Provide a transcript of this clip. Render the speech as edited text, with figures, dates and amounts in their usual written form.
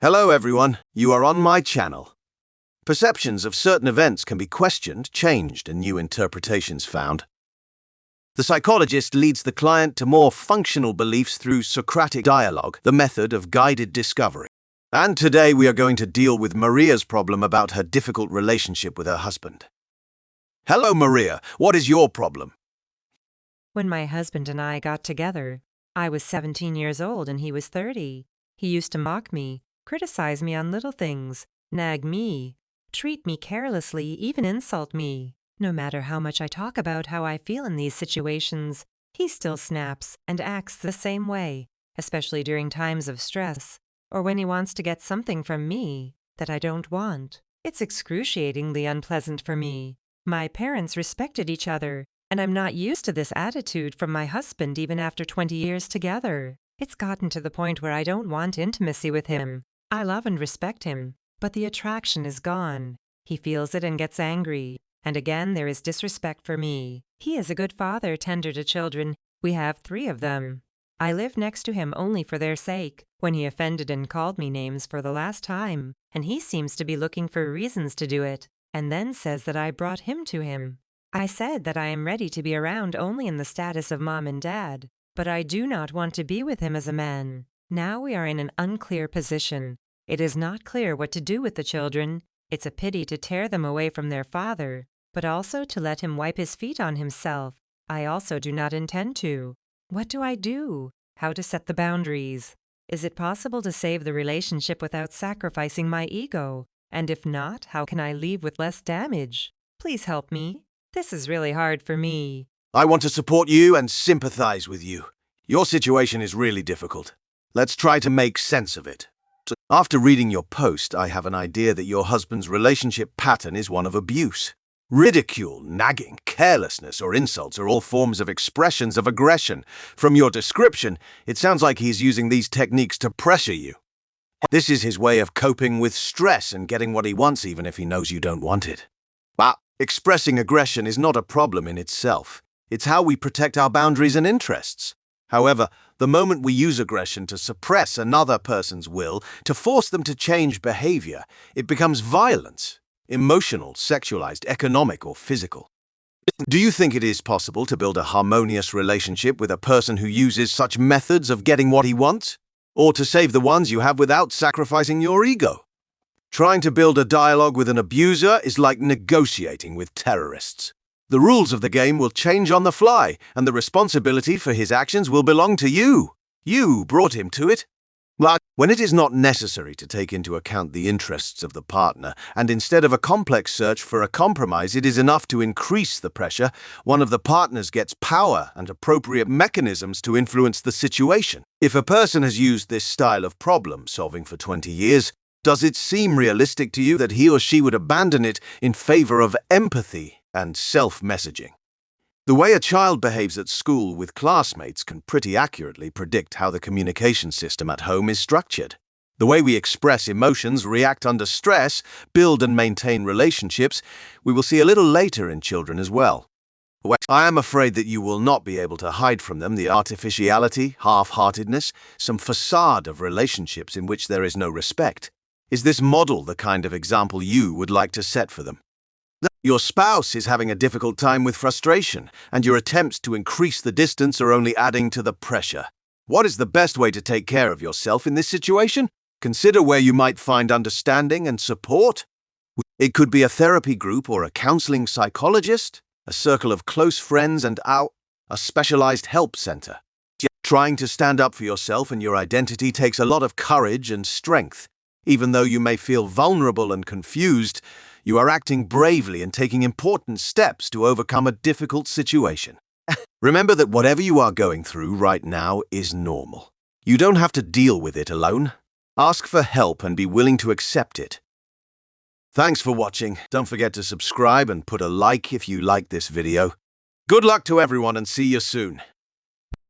Hello everyone, you are on my channel. Perceptions of certain events can be questioned, changed, and new interpretations found. The psychologist leads the client to more functional beliefs through Socratic dialogue, the method of guided discovery. And today we are going to deal with Maria's problem about her difficult relationship with her husband. Hello Maria, what is your problem? When my husband and I got together, I was 17 years old and he was 30. He used to mock me, criticize me on little things, nag me, treat me carelessly, even insult me. No matter how much I talk about how I feel in these situations, he still snaps and acts the same way, especially during times of stress, or when he wants to get something from me that I don't want. It's excruciatingly unpleasant for me. My parents respected each other, and I'm not used to this attitude from my husband even after 20 years together. It's gotten to the point where I don't want intimacy with him. I love and respect him, but the attraction is gone. He feels it and gets angry. And again, there is disrespect for me. He is a good father, tender to children. We have 3 of them. I live next to him only for their sake. When he offended and called me names for the last time, and he seems to be looking for reasons to do it, and then says that I brought him to him. I said that I am ready to be around only in the status of mom and dad, but I do not want to be with him as a man. Now we are in an unclear position. It is not clear what to do with the children. It's a pity to tear them away from their father, but also to let him wipe his feet on himself. I also do not intend to. What do I do? How to set the boundaries? Is it possible to save the relationship without sacrificing my ego? And if not, how can I leave with less damage? Please help me. This is really hard for me. I want to support you and sympathize with you. Your situation is really difficult. Let's try to make sense of it. After reading your post, I have an idea that your husband's relationship pattern is one of abuse. Ridicule, nagging, carelessness, or insults are all forms of expressions of aggression. From your description, it sounds like he's using these techniques to pressure you. This is his way of coping with stress and getting what he wants even if he knows you don't want it. But expressing aggression is not a problem in itself. It's how we protect our boundaries and interests. However, the moment we use aggression to suppress another person's will, to force them to change behavior, it becomes violence, emotional, sexualized, economic, or physical. Do you think it is possible to build a harmonious relationship with a person who uses such methods of getting what he wants? Or to save the ones you have without sacrificing your ego? Trying to build a dialogue with an abuser is like negotiating with terrorists. The rules of the game will change on the fly, and the responsibility for his actions will belong to you. You brought him to it. But when it is not necessary to take into account the interests of the partner, and instead of a complex search for a compromise, it is enough to increase the pressure, one of the partners gets power and appropriate mechanisms to influence the situation. If a person has used this style of problem-solving for 20 years, does it seem realistic to you that he or she would abandon it in favor of empathy and self-messaging? The way a child behaves at school with classmates can pretty accurately predict how the communication system at home is structured. The way we express emotions, react under stress, build and maintain relationships, we will see a little later in children as well. I am afraid that you will not be able to hide from them the artificiality, half-heartedness, some facade of relationships in which there is no respect. Is this model the kind of example you would like to set for them? Your spouse is having a difficult time with frustration, and your attempts to increase the distance are only adding to the pressure. What is the best way to take care of yourself in this situation? Consider where you might find understanding and support. It could be a therapy group or a counseling psychologist, a circle of close friends, and a specialized help center. Trying to stand up for yourself and your identity takes a lot of courage and strength. Even though you may feel vulnerable and confused, you are acting bravely and taking important steps to overcome a difficult situation. Remember that whatever you are going through right now is normal. You don't have to deal with it alone. Ask for help and be willing to accept it. Thanks for watching. Don't forget to subscribe and put a like if you like this video. Good luck to everyone and see you soon.